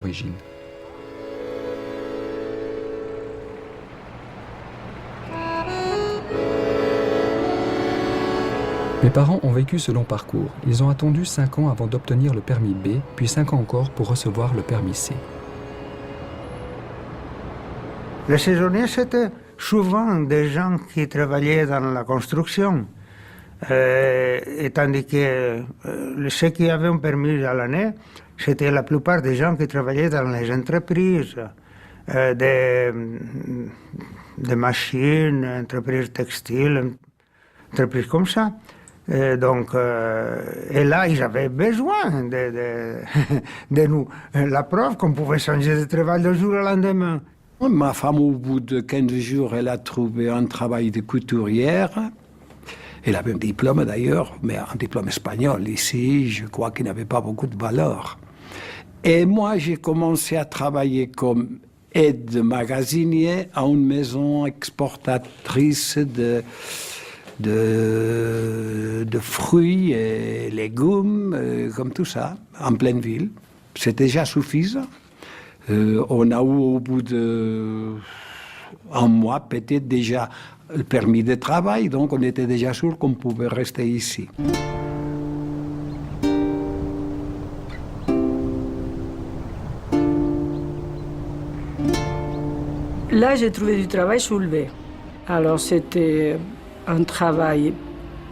d'origine. Mes parents ont vécu ce long parcours. Ils ont attendu 5 ans avant d'obtenir le permis B, puis 5 ans encore pour recevoir le permis C. Les saisonniers, c'était souvent des gens qui travaillaient dans la construction. Et tandis que ceux qui avaient un permis à l'année, c'était la plupart des gens qui travaillaient dans les entreprises, des machines, entreprises textiles, entreprises comme ça. Et donc, et là, ils avaient besoin de nous. La preuve qu'on pouvait changer de travail du jour au lendemain. Ma femme, au bout de 15 jours, elle a trouvé un travail de couturière. Elle avait un diplôme d'ailleurs, mais un diplôme espagnol. Ici, je crois qu'il n'avait pas beaucoup de valeur. Et moi, j'ai commencé à travailler comme aide magasinier à une maison exportatrice de fruits et légumes, comme tout ça, en pleine ville. C'est déjà suffisant. On a eu au bout d'un mois peut-être déjà le permis de travail, donc on était déjà sûr qu'on pouvait rester ici. Là, j'ai trouvé du travail soulevé. Alors, c'était un travail,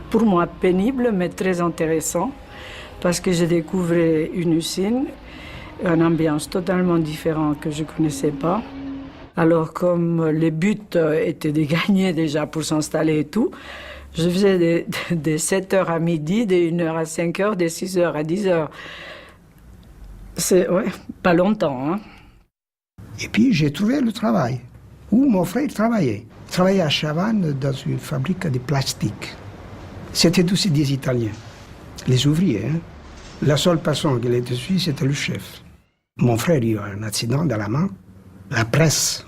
pour moi, pénible, mais très intéressant, parce que j'ai découvert une usine, une ambiance totalement différente que je ne connaissais pas. Alors, comme le but était de gagner déjà pour s'installer et tout, je faisais de 7h à midi, de 1h à 5h, de 6h à 10h. C'est pas longtemps, hein. Et puis, j'ai trouvé le travail, où mon frère travaillait. Il travaillait à Chavannes dans une fabrique de plastique. C'était aussi des Italiens, les ouvriers. Hein. La seule personne qui était dessus, c'était le chef. Mon frère a eu un accident dans la main. La presse,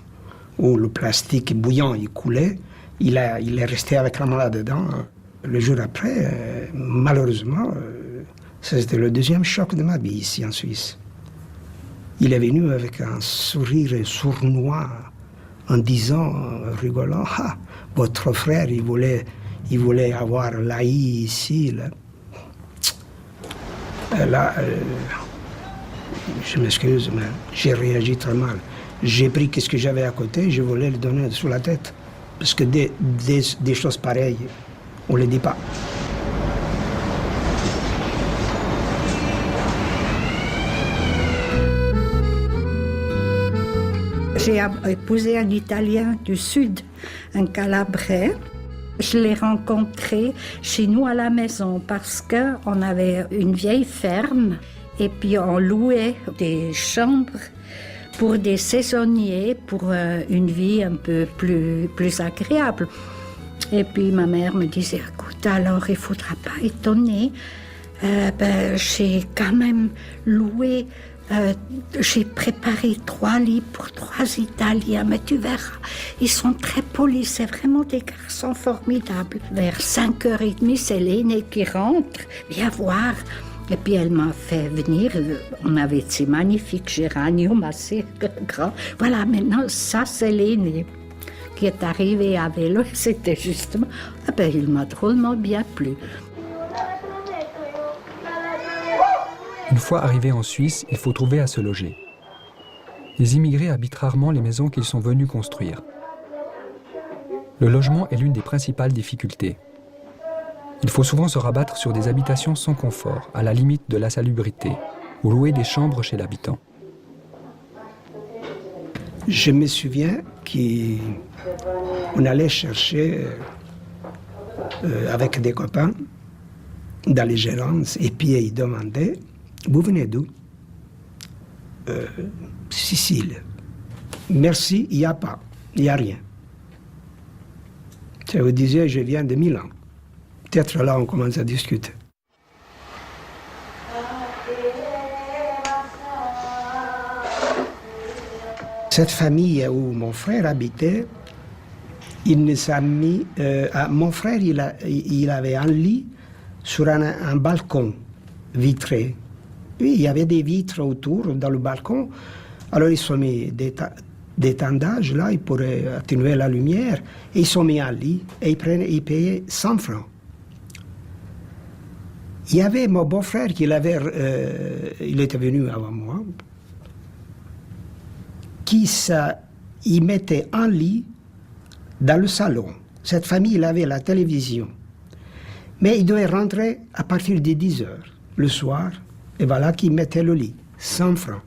où le plastique bouillant il coulait, il est resté avec la main dedans. Le jour après, malheureusement, c'était le deuxième choc de ma vie ici en Suisse. Il est venu avec un sourire sournois en disant, rigolant, « Ah, votre frère, il voulait avoir l'AI ici. » Là, je m'excuse, mais j'ai réagi très mal. J'ai pris ce que j'avais à côté, je voulais le donner sous la tête. Parce que des choses pareilles, on ne les dit pas. J'ai épousé un Italien du Sud, un Calabrais. Je l'ai rencontré chez nous à la maison parce qu'on avait une vieille ferme et puis on louait des chambres pour des saisonniers, pour une vie un peu plus agréable. Et puis ma mère me disait, écoute, alors il ne faudra pas étonner, j'ai quand même loué, j'ai préparé 3 lits pour 3 Italiens, mais tu verras, ils sont très polis, c'est vraiment des garçons formidables. Vers 5h30, c'est l'aîné qui rentre, viens voir. Et puis elle m'a fait venir, on avait ces magnifiques géraniums assez grands. Voilà, maintenant, ça c'est l'aîné qui est arrivé à vélo. C'était justement, il m'a drôlement bien plu. Une fois arrivés en Suisse, il faut trouver à se loger. Les immigrés habitent rarement les maisons qu'ils sont venus construire. Le logement est l'une des principales difficultés. Il faut souvent se rabattre sur des habitations sans confort, à la limite de l'insalubrité, ou louer des chambres chez l'habitant. Je me souviens qu'on allait chercher avec des copains dans les gérances, et puis ils demandaient « Vous venez d'où ?»« Sicile. »« Merci, il n'y a pas, il n'y a rien. » Ça vous disait « Je viens de Milan. » Peut-être là, on commence à discuter. Cette famille où mon frère habitait, il nous a mis... mon frère, il avait un lit sur un balcon vitré. Oui, il y avait des vitres autour, dans le balcon. Alors ils ont mis des tendages là, ils pourraient atténuer la lumière. Et ils sont mis un lit et ils payaient 100 francs. Il y avait mon beau-frère il était venu avant moi, il mettait un lit dans le salon. Cette famille, il avait la télévision. Mais il devait rentrer à partir de 10 heures le soir. Et voilà qu'il mettait le lit, 100 francs.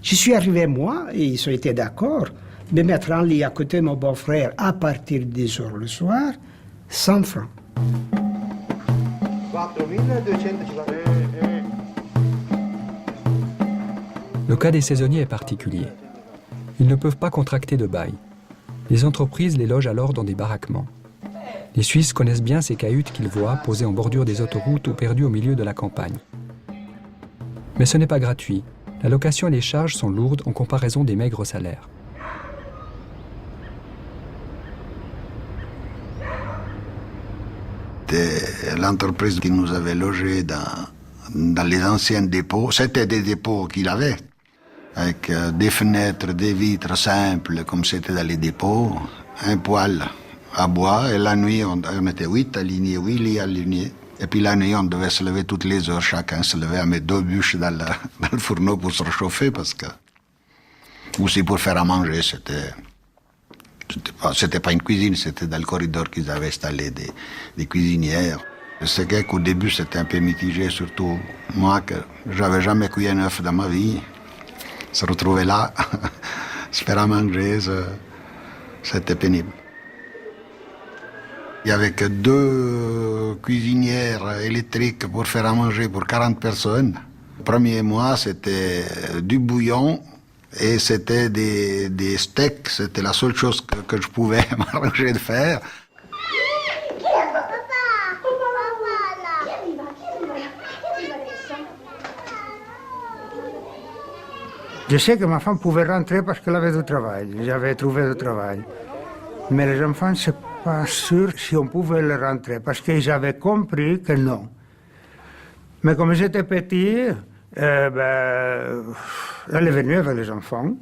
Je suis arrivé moi, et ils ont été d'accord, de mettre un lit à côté de mon beau-frère à partir de 10 heures le soir, 100 francs. Le cas des saisonniers est particulier. Ils ne peuvent pas contracter de bail. Les entreprises les logent alors dans des baraquements. Les Suisses connaissent bien ces cahutes qu'ils voient posées en bordure des autoroutes ou perdues au milieu de la campagne. Mais ce n'est pas gratuit. La location et les charges sont lourdes en comparaison des maigres salaires. L'entreprise qui nous avait logés dans les anciens dépôts, c'était des dépôts qu'il avait, avec des fenêtres, des vitres simples, comme c'était dans les dépôts, un poêle à bois, et la nuit, on était 8 lits alignés. Et puis la nuit, on devait se lever toutes les heures, chacun se levait à mettre 2 bûches dans le fourneau pour se réchauffer, parce que... Aussi pour faire à manger, c'était pas une cuisine, c'était dans le corridor qu'ils avaient installé des cuisinières. Je sais qu'au début, c'était un peu mitigé, surtout moi, que j'avais jamais cuit un œuf dans ma vie. Se retrouver là, se faire à manger, c'était pénible. Il n'y avait que 2 cuisinières électriques pour faire à manger pour 40 personnes. Le premier mois, c'était du bouillon et c'était des steaks. C'était la seule chose que je pouvais m'arranger de faire. Je sais que ma femme pouvait rentrer parce qu'elle avait du travail. J'avais trouvé du travail. Mais les enfants, c'est pas sûr si on pouvait les rentrer parce qu'ils avaient compris que non. Mais comme j'étais petit, elle est venue avec les enfants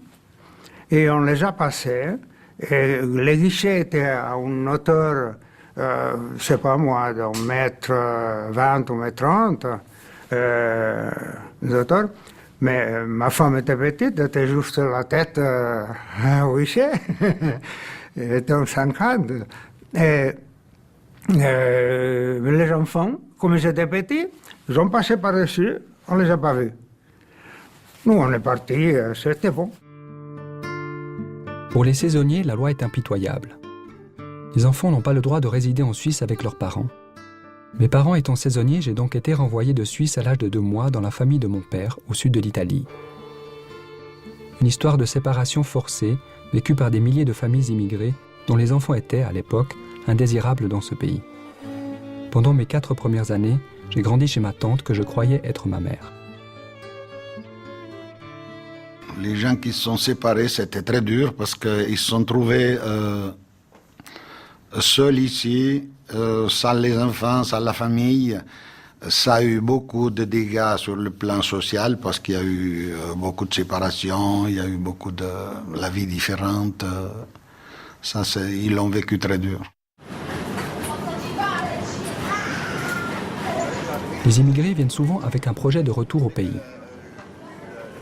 et on les a passés. Et les guichets étaient à une hauteur, je sais pas moi, d'un 1m20 ou 1m30 d'auteur. Mais ma femme était petite, elle était juste la tête au guichet. Elle était en 50. Et les enfants, comme ils étaient petits, ils ont passé par-dessus, on ne les a pas vus. Nous, on est partis, c'était bon. Pour les saisonniers, la loi est impitoyable. Les enfants n'ont pas le droit de résider en Suisse avec leurs parents. Mes parents étant saisonniers, j'ai donc été renvoyé de Suisse à l'âge de 2 mois dans la famille de mon père, au sud de l'Italie. Une histoire de séparation forcée, vécue par des milliers de familles immigrées, dont les enfants étaient, à l'époque, indésirables dans ce pays. Pendant mes 4 premières années, j'ai grandi chez ma tante que je croyais être ma mère. Les gens qui se sont séparés, c'était très dur parce qu'ils se sont trouvés seuls ici, sans les enfants, sans la famille. Ça a eu beaucoup de dégâts sur le plan social parce qu'il y a eu beaucoup de séparations, il y a eu beaucoup de la vie différente. Ça, ils l'ont vécu très dur. Les immigrés viennent souvent avec un projet de retour au pays.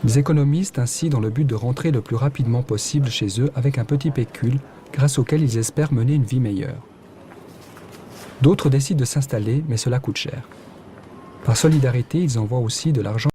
Ils économisent ainsi dans le but de rentrer le plus rapidement possible chez eux avec un petit pécule grâce auquel ils espèrent mener une vie meilleure. D'autres décident de s'installer, mais cela coûte cher. Par solidarité, ils envoient aussi de l'argent